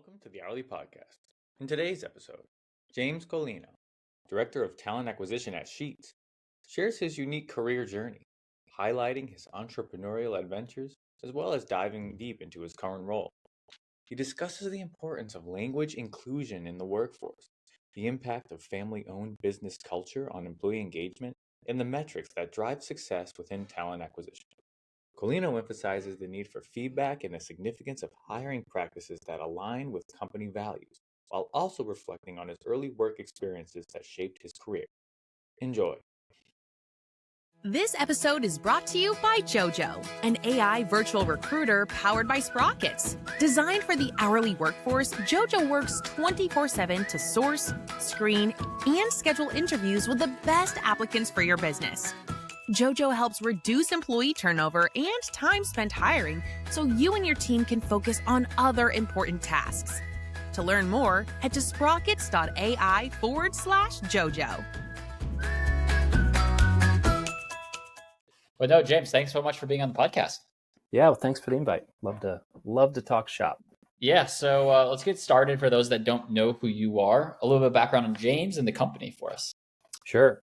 Welcome to the Hourly Podcast. In today's episode, James Colino, Director of Talent Acquisition at Sheetz, shares his unique career journey, highlighting his entrepreneurial adventures as well as diving deep into his current role. He discusses the importance of language inclusion in the workforce, the impact of family-owned business culture on employee engagement, and the metrics that drive success within talent acquisition. Colino emphasizes the need for feedback and the significance of hiring practices that align with company values, while also reflecting on his early work experiences that shaped his career. Enjoy. This episode is brought to you by JoJo, an AI virtual recruiter powered by Sprockets. Designed for the hourly workforce, JoJo works 24/7 to source, screen, and schedule interviews with the best applicants for your business. JoJo helps reduce employee turnover and time spent hiring so you and your team can focus on other important tasks. To learn more, head to sprockets.ai/JoJo. Well, no, James, thanks so much for being on the podcast. Yeah, well, thanks for the invite. Love to talk shop. Yeah, so let's get started. For those that don't know who you are, a little bit of background on James and the company for us. Sure.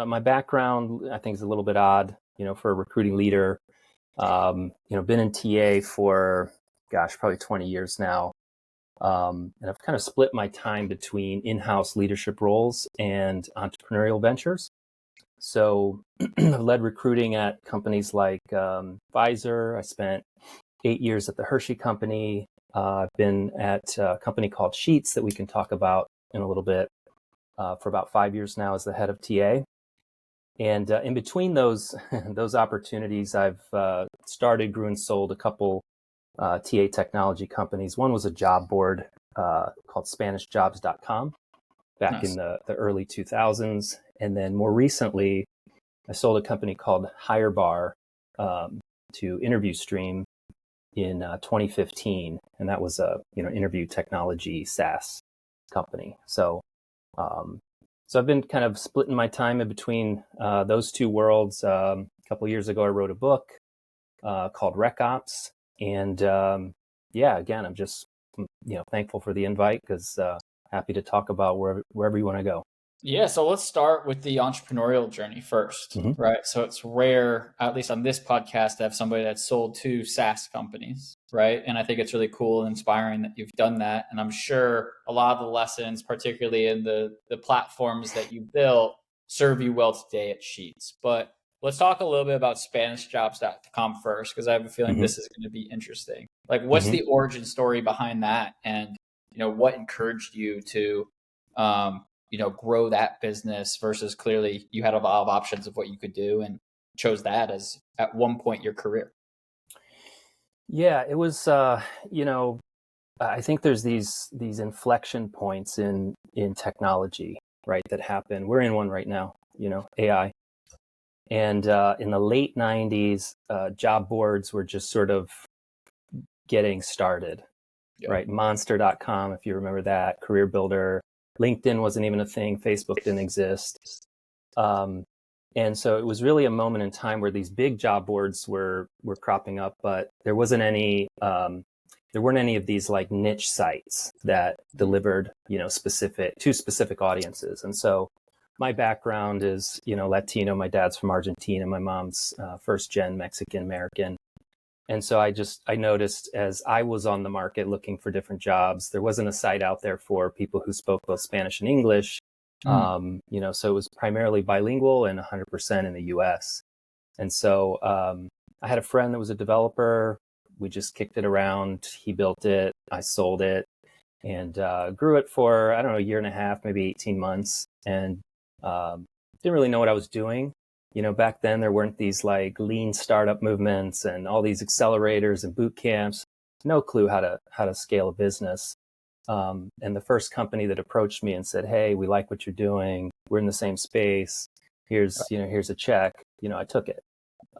My background, I think, is a little bit odd, for a recruiting leader. Been in TA for, probably 20 years now. And I've kind of split my time between in-house leadership roles and entrepreneurial ventures. So I've led recruiting at companies like Pfizer. I spent 8 years at the Hershey Company. I've been at a company called Sheetz that we can talk about in a little bit for about 5 years now as the head of TA. And in between those opportunities, I've started, grew, and sold a couple TA technology companies. One was a job board called SpanishJobs.com back in the early 2000s. And then more recently, I sold a company called HireBar to InterviewStream in 2015. And that was a interview technology SaaS company. So I've been kind of splitting my time in between those two worlds. A couple of years ago, I wrote a book called RecOps. And again, I'm just thankful for the invite because happy to talk about wherever you want to go. Yeah, so let's start with the entrepreneurial journey first, right? So it's rare, at least on this podcast, to have somebody that's sold to SaaS companies, right? And I think it's really cool and inspiring that you've done that. And I'm sure a lot of the lessons, particularly in the platforms that you built, serve you well today at Sheetz. But let's talk a little bit about SpanishJobs.com first, because I have a feeling this is going to be interesting. Like, what's the origin story behind that? And, what encouraged you to grow that business versus clearly you had a lot of options of what you could do and chose that as at one point in your career? Yeah, it was, I think there's these inflection points in technology, right, that happen. We're in one right now, AI. And in the late 90s, job boards were just sort of getting started, right? Monster.com, if you remember that, Career Builder. LinkedIn wasn't even a thing. Facebook didn't exist. And so it was really a moment in time where these big job boards were cropping up, but there weren't any of these like niche sites that delivered, specific audiences. And so my background is, Latino. My dad's from Argentina. My mom's first gen Mexican American. And so I noticed as I was on the market looking for different jobs, there wasn't a site out there for people who spoke both Spanish and English. So it was primarily bilingual and 100% in the US. And so I had a friend that was a developer. We just kicked it around. He built it. I sold it and grew it for, a year and a half, maybe 18 months. And didn't really know what I was doing. Back then there weren't these like lean startup movements and all these accelerators and boot camps. No clue how to scale a business. And the first company that approached me and said, "Hey, we like what you're doing. We're in the same space. Here's a check." I took it.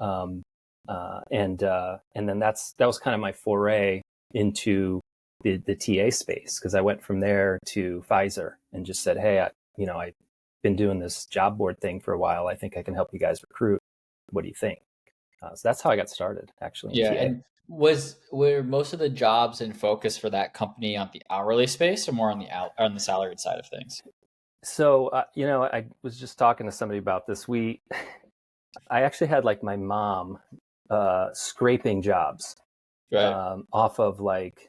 And then that was kind of my foray into the TA space, because I went from there to Pfizer and just said, "Hey, I've been doing this job board thing for a while. I think I can help you guys recruit. What do you think?" So that's how I got started, actually, in Yeah. TA. And were most of the jobs in focus for that company on the hourly space or more on on the salaried side of things? So, I was just talking to somebody about this. I actually had like my mom scraping jobs Right. off of like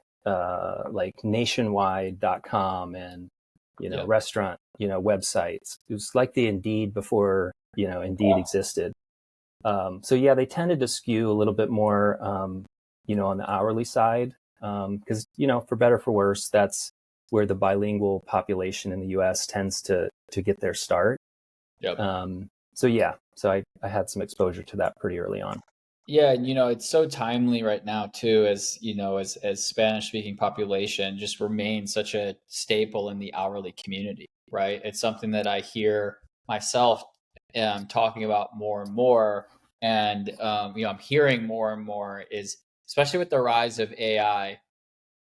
nationwide.com and, Yeah. restaurant, websites. It was like the Indeed before, Indeed Wow. existed. So yeah, they tended to skew a little bit more, on the hourly side, because, for better or for worse, that's where the bilingual population in the U.S. tends to get their start. Yep. So yeah, so I had some exposure to that pretty early on. Yeah, and it's so timely right now too, as as Spanish speaking population just remains such a staple in the hourly community, right? It's something that I hear myself talking about more and more, and I'm hearing more and more is especially with the rise of AI,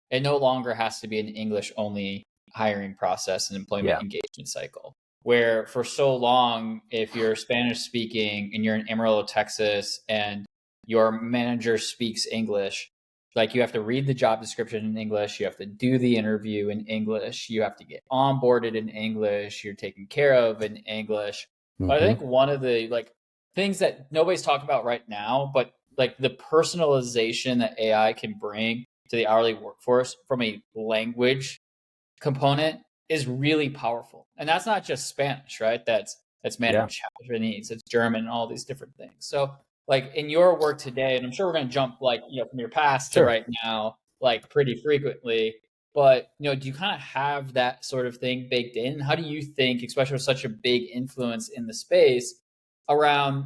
it no longer has to be an English only hiring process and employment Yeah, engagement cycle. Where for so long, if you're Spanish speaking and you're in Amarillo, Texas, and your manager speaks English, like you have to read the job description in English, you have to do the interview in English, you have to get onboarded in English, you're taken care of in English. But I hmm think one of the like things that nobody's talking about right now, but like the personalization that AI can bring to the hourly workforce from a language component is really powerful. And that's not just Spanish, right? That's Mandarin yeah, Japanese, it's German, and all these different things. So like in your work today, and I'm sure we're going to jump like, from your past to sure. right now, like pretty frequently, but do you kind of have that sort of thing baked in? How do you think, especially with such a big influence in the space around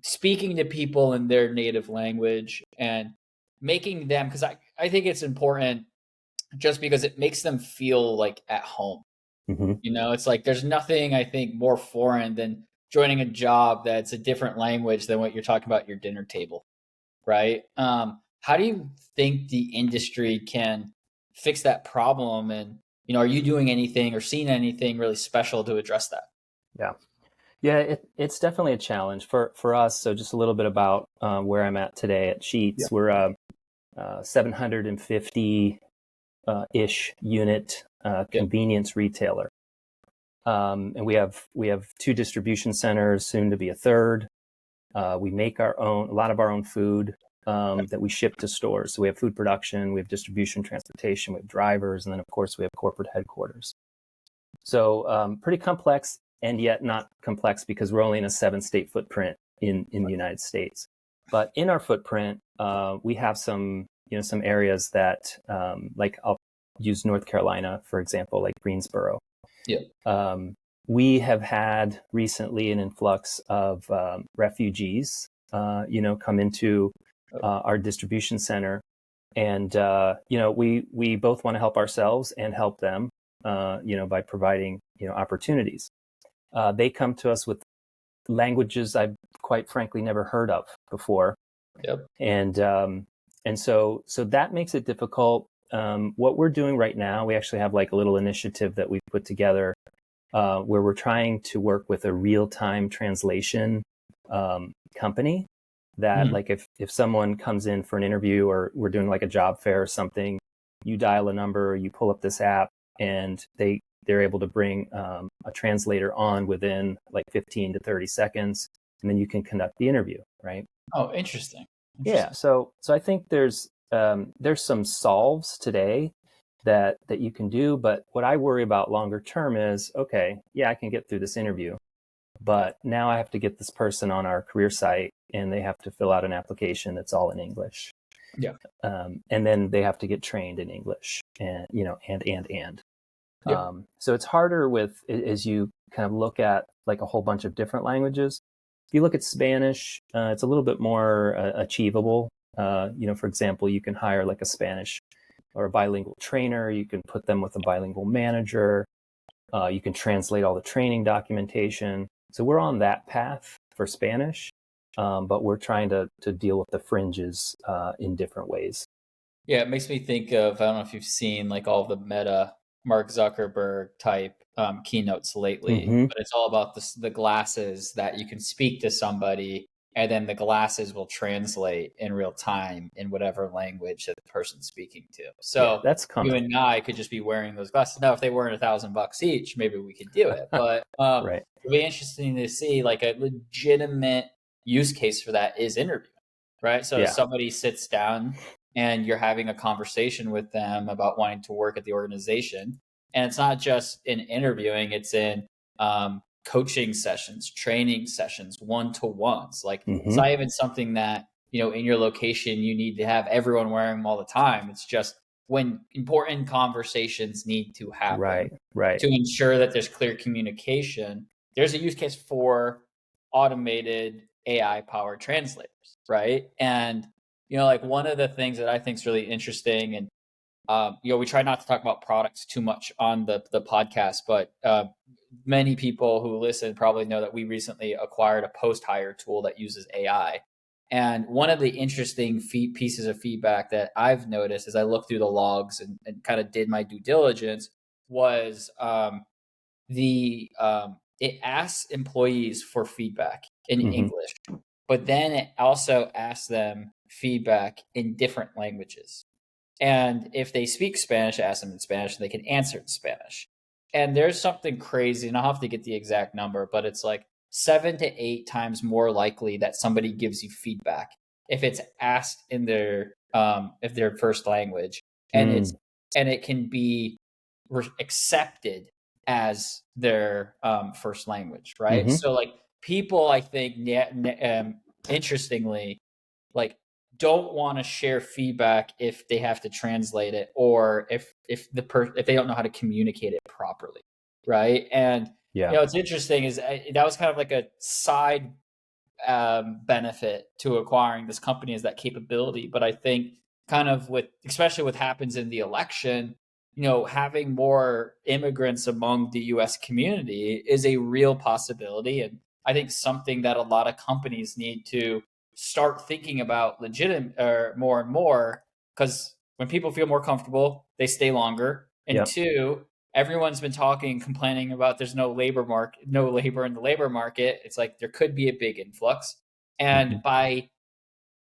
speaking to people in their native language and making them, because I think it's important just because it makes them feel like at home. hmm It's like there's nothing I think more foreign than joining a job that's a different language than what you're talking about at your dinner table, right? How do you think the industry can fix that problem? And are you doing anything or seeing anything really special to address that? Yeah. Yeah, it's definitely a challenge for us. So just a little bit about where I'm at today at Yeah. Sheetz. We're a 750 ish unit Yeah. convenience retailer, and we have two distribution centers, soon to be a third. We make a lot of our own food that we ship to stores. So we have food production, we have distribution, transportation, we have drivers, and then of course we have corporate headquarters. So pretty complex, and yet not complex because we're only in a 7-state footprint in the United States. But in our footprint, we have some areas that, like I'll use North Carolina, for example, like Greensboro. Yeah. We have had recently an influx of refugees, come into our distribution center. And, we both want to help ourselves and help them, by providing, opportunities. They come to us with languages I've quite frankly never heard of before. Yep. And so that makes it difficult. What we're doing right now, we actually have like a little initiative that we've put together where we're trying to work with a real-time translation company that like if someone comes in for an interview or we're doing like a job fair or something, you dial a number, you pull up this app, and they're able to bring a translator on within like 15 to 30 seconds, and then you can conduct the interview, right? Oh, interesting. Yeah. So I think there's some solves today that you can do, but what I worry about longer term is, okay, yeah, I can get through this interview, but now I have to get this person on our career site and they have to fill out an application that's all in English. Yeah. And then they have to get trained in English and, and. Yeah. So it's harder as you kind of look at like a whole bunch of different languages. If you look at Spanish, it's a little bit more achievable. For example, you can hire like a Spanish or a bilingual trainer. You can put them with a bilingual manager. You can translate all the training documentation. So we're on that path for Spanish, but we're trying to deal with the fringes in different ways. Yeah, it makes me think of, I don't know if you've seen like all of the Meta Mark Zuckerberg type keynotes lately, Mm-hmm. but it's all about the glasses that you can speak to somebody and then the glasses will translate in real time in whatever language that the person's speaking to. So that's you comfortable. and I could just be wearing those glasses. Now, if they weren't $1,000 each, maybe we could do it. But Right. it'd be interesting to see like a legitimate use case for that is interviewing, right? So if somebody sits down and you're having a conversation with them about wanting to work at the organization, and it's not just in interviewing, it's in coaching sessions, training sessions, one-to-ones. Like it's not even something that, in your location, you need to have everyone wearing them all the time. It's just when important conversations need to happen Right. to ensure that there's clear communication. There's a use case for automated AI powered translators, right? And, like one of the things that I think is really interesting, and we try not to talk about products too much on the podcast, but many people who listen probably know that we recently acquired a post-hire tool that uses AI. And one of the interesting pieces of feedback that I've noticed as I looked through the logs and kind of did my due diligence was it asks employees for feedback in English, but then it also asks them feedback in different languages. And if they speak Spanish, ask them in Spanish, and they can answer in Spanish. And there's something crazy, and I'll have to get the exact number, but it's like 7 to 8 times more likely that somebody gives you feedback if it's asked in their first language, and it can be accepted as their first language, right? So like people, I think, interestingly, like don't want to share feedback if they have to translate it, or if they don't know how to communicate it properly, right? And what's interesting is that was kind of like a side benefit to acquiring this company, is that capability. But I think kind of especially what happens in the election, having more immigrants among the US community is a real possibility. And I think something that a lot of companies need to start thinking about more and more, because when people feel more comfortable, they stay longer. And two, everyone's been complaining about there's no labor in the labor market. It's like there could be a big influx. And by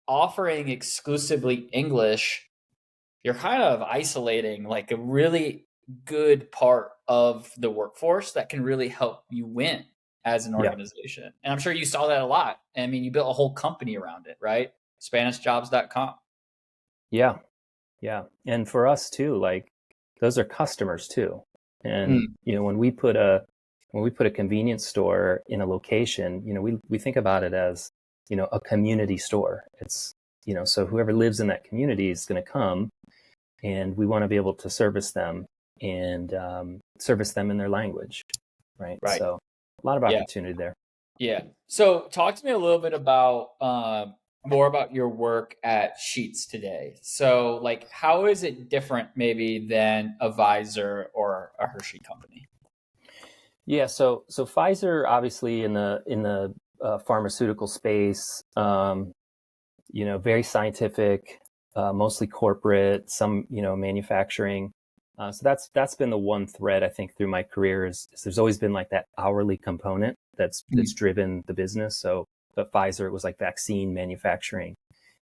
offering exclusively English, you're kind of isolating like a really good part of the workforce that can really help you win as an organization. And I'm sure you saw that a lot. I mean, you built a whole company around it, right? SpanishJobs.com. Yeah. And for us too, like those are customers too. And, when we put a convenience store in a location, we think about it as, a community store. It's, so whoever lives in that community is going to come, and we want to be able to service them and service them in their language. Right. So a lot of opportunity there. Yeah. So talk to me a little bit about more about your work at Sheetz today. So like, how is it different maybe than a Pfizer or a Hershey company? Yeah. So Pfizer, obviously in the pharmaceutical space, very scientific, mostly corporate, some, manufacturing. So that's been the one thread I think through my career is there's always been like that hourly component that's driven the business. So, but Pfizer, it was like vaccine manufacturing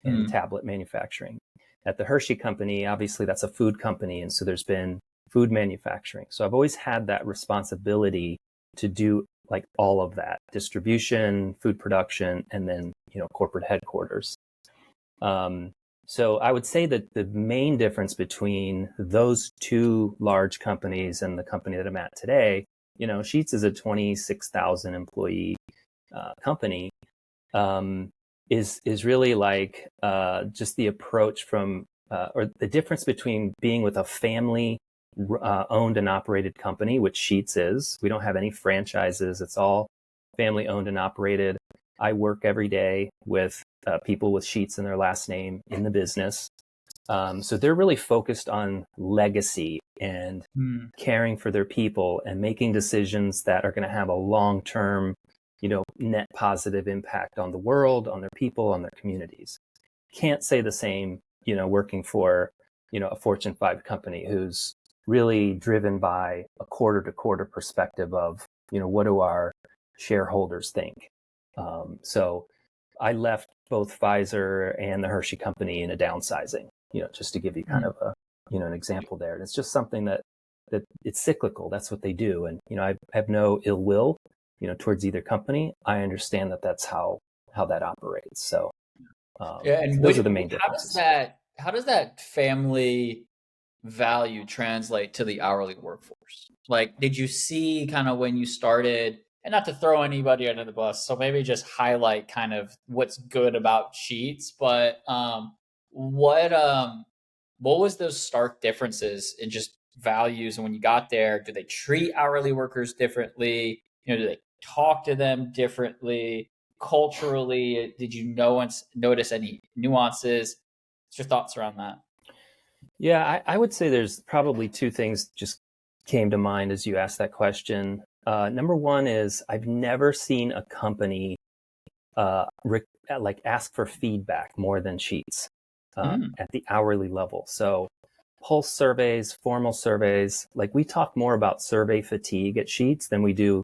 and tablet manufacturing. At the Hershey company, obviously that's a food company. And so there's been food manufacturing. So I've always had that responsibility to do like all of that: distribution, food production, and then, corporate headquarters. So I would say that the main difference between those two large companies and the company that I'm at today, Sheetz is a 26,000 employee company, is really like just the approach from or the difference between being with a family owned and operated company, which Sheetz is. We don't have any franchises. It's all family owned and operated. I work every day with people with Sheetz in their last name in the business. So they're really focused on legacy and caring for their people and making decisions that are going to have a long-term, net positive impact on the world, on their people, on their communities. Can't say the same, working for, a Fortune 5 company who's really driven by a quarter-to-quarter perspective of, what do our shareholders think? So I left both Pfizer and the Hershey company in a downsizing, just to give you kind of an example there. And it's just something that it's cyclical. That's what they do. And, I have no ill will, towards either company. I understand that that's how that operates. So, And those are the main differences. How does that family value translate to the hourly workforce? Like, did you see kind of when you started, and not to throw anybody under the bus, so maybe just highlight kind of what's good about Sheetz, but what was those stark differences in just values? And when you got there, do they treat hourly workers differently? Do they talk to them differently? Culturally, did you notice any nuances? What's your thoughts around that? Yeah, I would say there's probably two things just came to mind as you asked that question. Number one is I've never seen a company ask for feedback more than Sheetz at the hourly level. So pulse surveys, formal surveys, like we talk more about survey fatigue at Sheetz than we do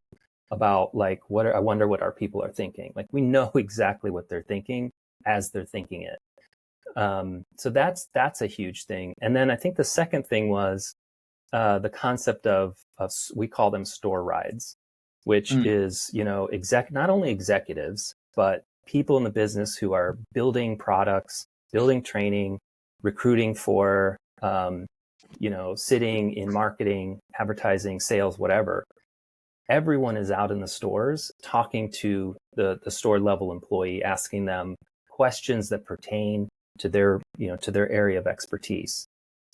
about I wonder what our people are thinking. Like we know exactly what they're thinking as they're thinking it. So that's a huge thing. And then I think the second thing was the concept of we call them store rides, which is, not only executives, but people in the business who are building products, building training, recruiting for, sitting in marketing, advertising, sales, whatever. Everyone is out in the stores talking to the store level employee, asking them questions that pertain to their area of expertise,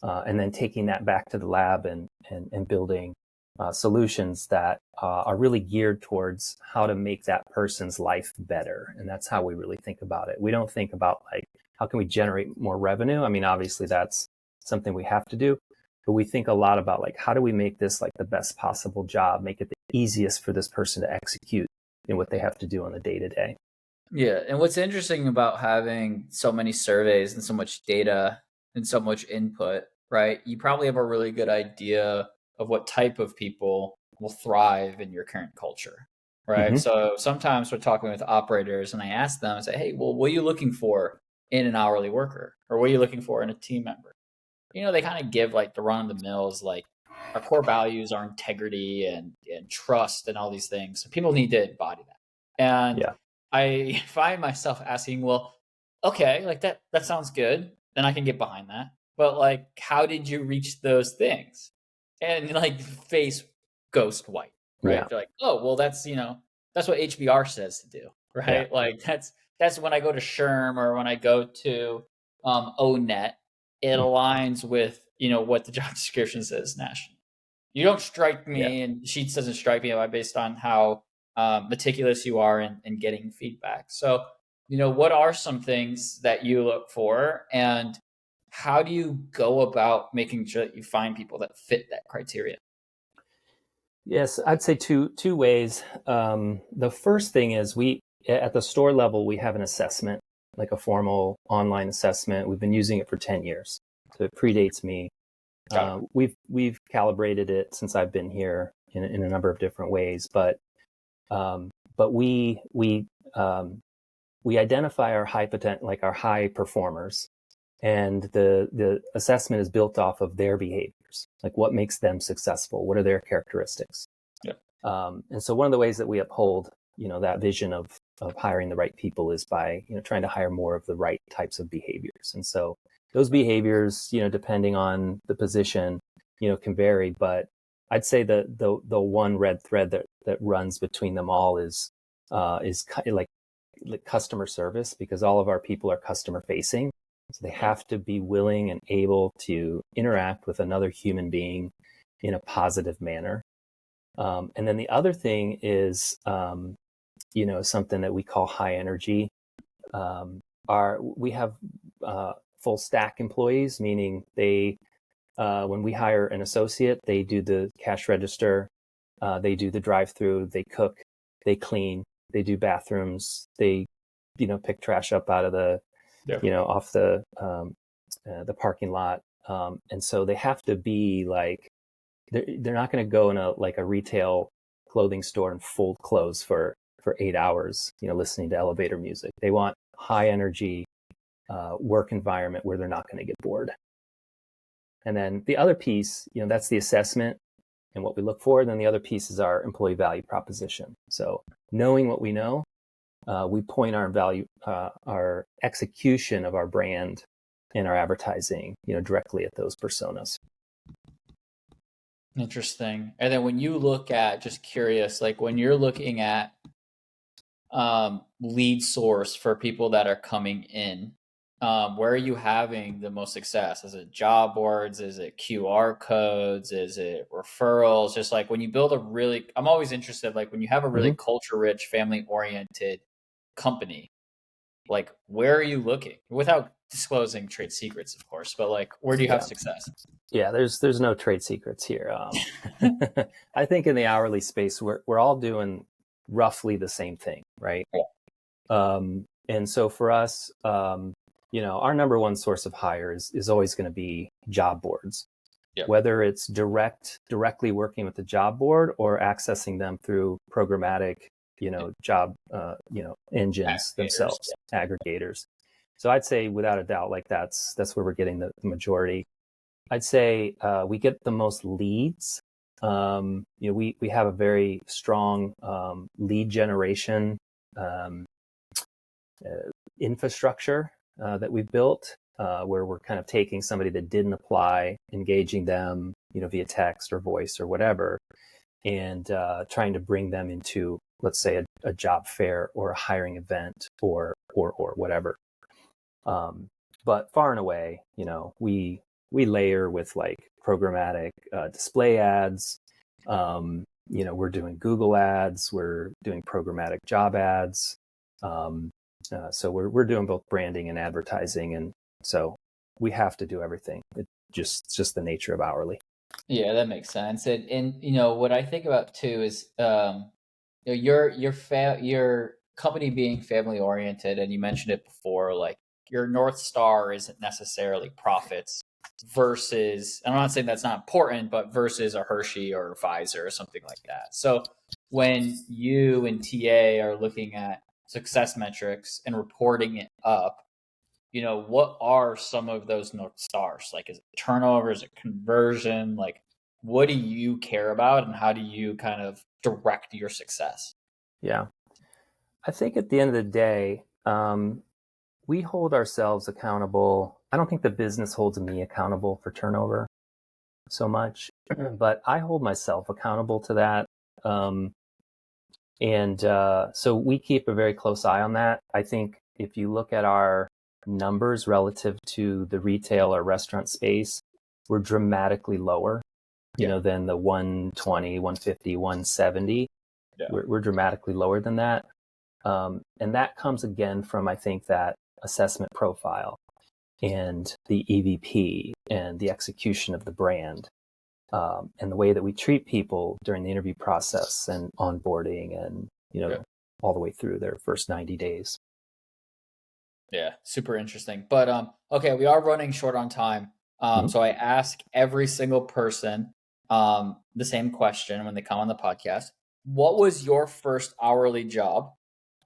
and then taking that back to the lab and building solutions that are really geared towards how to make that person's life better. And that's how we really think about it. We don't think about how can we generate more revenue? I mean, obviously that's something we have to do, but we think a lot about how do we make this the best possible job, make it the easiest for this person to execute in what they have to do on the day to day. Yeah. And what's interesting about having so many surveys and so much data and so much input, right? You probably have a really good idea of what type of people will thrive in your current culture, right? Mm-hmm. So sometimes we're talking with operators and I ask them, I say, hey, well, what are you looking for in an hourly worker? Or what are you looking for in a team member? They kind of give the run of the mills, our core values are integrity and trust and all these things. So people need to embody that. And Yeah. I find myself asking, well, okay, that sounds good. Then I can get behind that. But how did you reach those things? And face ghost white, right? Yeah. They're like, oh, well, that's what HBR says to do, right? Yeah. That's when I go to SHRM or when I go to ONET, it aligns with what the job description says nationally. You don't strike me, and Sheetz doesn't strike me based on how meticulous you are in getting feedback. So, what are some things that you look for, and how do you go about making sure that you find people that fit that criteria? Yes, I'd say two ways. The first thing is at the store level, we have an assessment, like a formal online assessment. We've been using it for 10 years. So it predates me. We've calibrated it since I've been here in a number of different ways, but we identify our our high performers, and the assessment is built off of their behaviors, what makes them successful, what are their characteristics. And so one of the ways that we uphold that vision of hiring the right people is by trying to hire more of the right types of behaviors. And so those behaviors, depending on the position, can vary, but I'd say the one red thread that runs between them all is like customer service, because all of our people are customer facing. So they have to be willing and able to interact with another human being in a positive manner. And then the other thing is, something that we call high energy. We have full stack employees, meaning they, when we hire an associate, they do the cash register, they do the drive-through, they cook, they clean, they do bathrooms, they, pick trash up out of the, off the parking lot. And so they have to be they're not going to go in a retail clothing store and fold clothes for for 8 hours, listening to elevator music. They want high energy work environment where they're not going to get bored. And then the other piece, that's the assessment and what we look for. And then the other piece is our employee value proposition. So knowing what we know, we point our execution of our brand and our advertising, directly at those personas. Interesting. And then when you look at, just curious, like when you're looking at lead source for people that are coming in, where are you having the most success? Is it job boards? Is it QR codes? Is it referrals? Just like when you build I'm always interested, like when you have a really culture rich, family oriented company, like where are you looking without disclosing trade secrets, of course, but like where do you have success? Yeah, there's no trade secrets here. I think in the hourly space, we're all doing roughly the same thing, right? Yeah. And so for us, our number one source of hire is always going to be job boards. Yep. Whether it's directly working with the job board or accessing them through programmatic, job, engines themselves, aggregators. So I'd say without a doubt, like that's where we're getting the majority. I'd say we get the most leads. We have a very strong lead generation infrastructure that we've built, where we're kind of taking somebody that didn't apply, engaging them, via text or voice or whatever, and trying to bring them into, let's say, a job fair or a hiring event or whatever. But far and away, we layer with like programmatic display ads. We're doing Google ads. We're doing programmatic job ads. So we're doing both branding and advertising, and so we have to do everything. It's just the nature of hourly. Yeah, that makes sense. And what I think about too is your company being family oriented, and you mentioned it before, like your North Star isn't necessarily profits versus, I'm not saying that's not important, but versus a Hershey or a Pfizer or something like that. So when you and TA are looking at success metrics and reporting it up, what are some of those North Stars? Like, is it turnover? Is it conversion? Like, what do you care about, and how do you kind of direct your success? Yeah. I think at the end of the day, we hold ourselves accountable. I don't think the business holds me accountable for turnover so much, but I hold myself accountable to that. So we keep a very close eye on that. I think if you look at our numbers relative to the retail or restaurant space, we're dramatically lower, than the 120, 150, 170. Yeah. We're dramatically lower than that. And that comes again from, I think, that assessment profile and the EVP and the execution of the brand, and the way that we treat people during the interview process and onboarding and, all the way through their first 90 days. Yeah, super interesting. But okay, we are running short on time. So I ask every single person the same question when they come on the podcast. What was your first hourly job?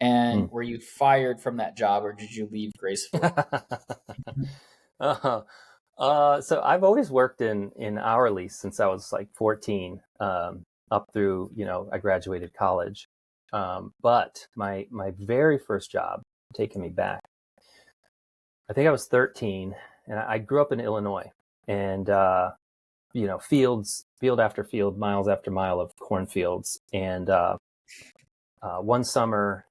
And were you fired from that job, or did you leave gracefully? So I've always worked in hourly since I was like 14, up through, I graduated college. But my very first job, taking me back, I think I was 13, and I grew up in Illinois, and field after field, miles after mile of cornfields. And one summer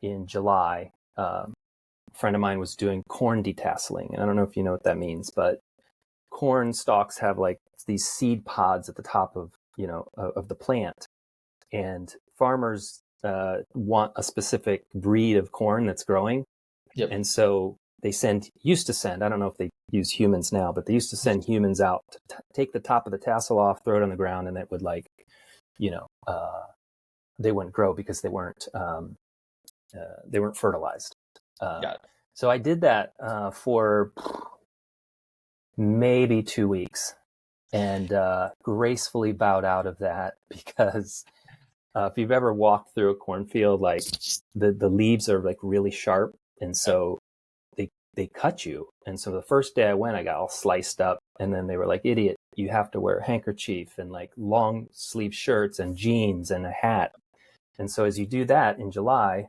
in July, a friend of mine was doing corn detasseling. And I don't know if you know what that means, but corn stalks have like these seed pods at the top of the plant, and farmers want a specific breed of corn that's growing. Yep. And so they used to send, I don't know if they use humans now, but they used to send humans out to take the top of the tassel off, throw it on the ground, and it would they wouldn't grow because they weren't fertilized. So I did that for maybe 2 weeks, and gracefully bowed out of that because if you've ever walked through a cornfield, like the leaves are like really sharp, and so they cut you. And so the first day I went, I got all sliced up, and then they were like, "Idiot, you have to wear a handkerchief and like long sleeve shirts and jeans and a hat." And so as you do that in July,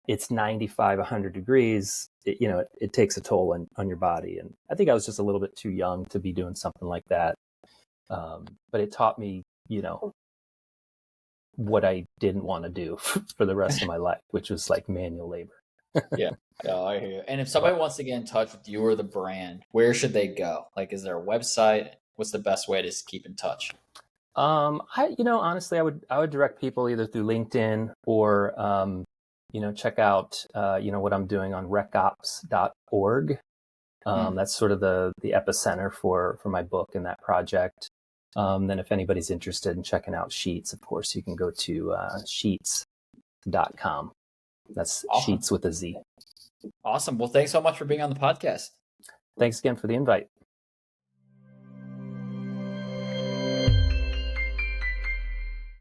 it's 95, 100 degrees. It takes a toll on your body. And I think I was just a little bit too young to be doing something like that. But it taught me, what I didn't want to do for the rest of my life, which was like manual labor. Yeah. Oh, I hear you. And if somebody wants to get in touch with you or the brand, where should they go? Like, is there a website? What's the best way to keep in touch? Honestly, I would direct people either through LinkedIn or, check out, what I'm doing on recops.org. That's sort of the epicenter for my book and that project. Then if anybody's interested in checking out Sheetz, of course, you can go to sheetz.com. That's awesome. Sheetz with a Z. Awesome. Well, thanks so much for being on the podcast. Thanks again for the invite.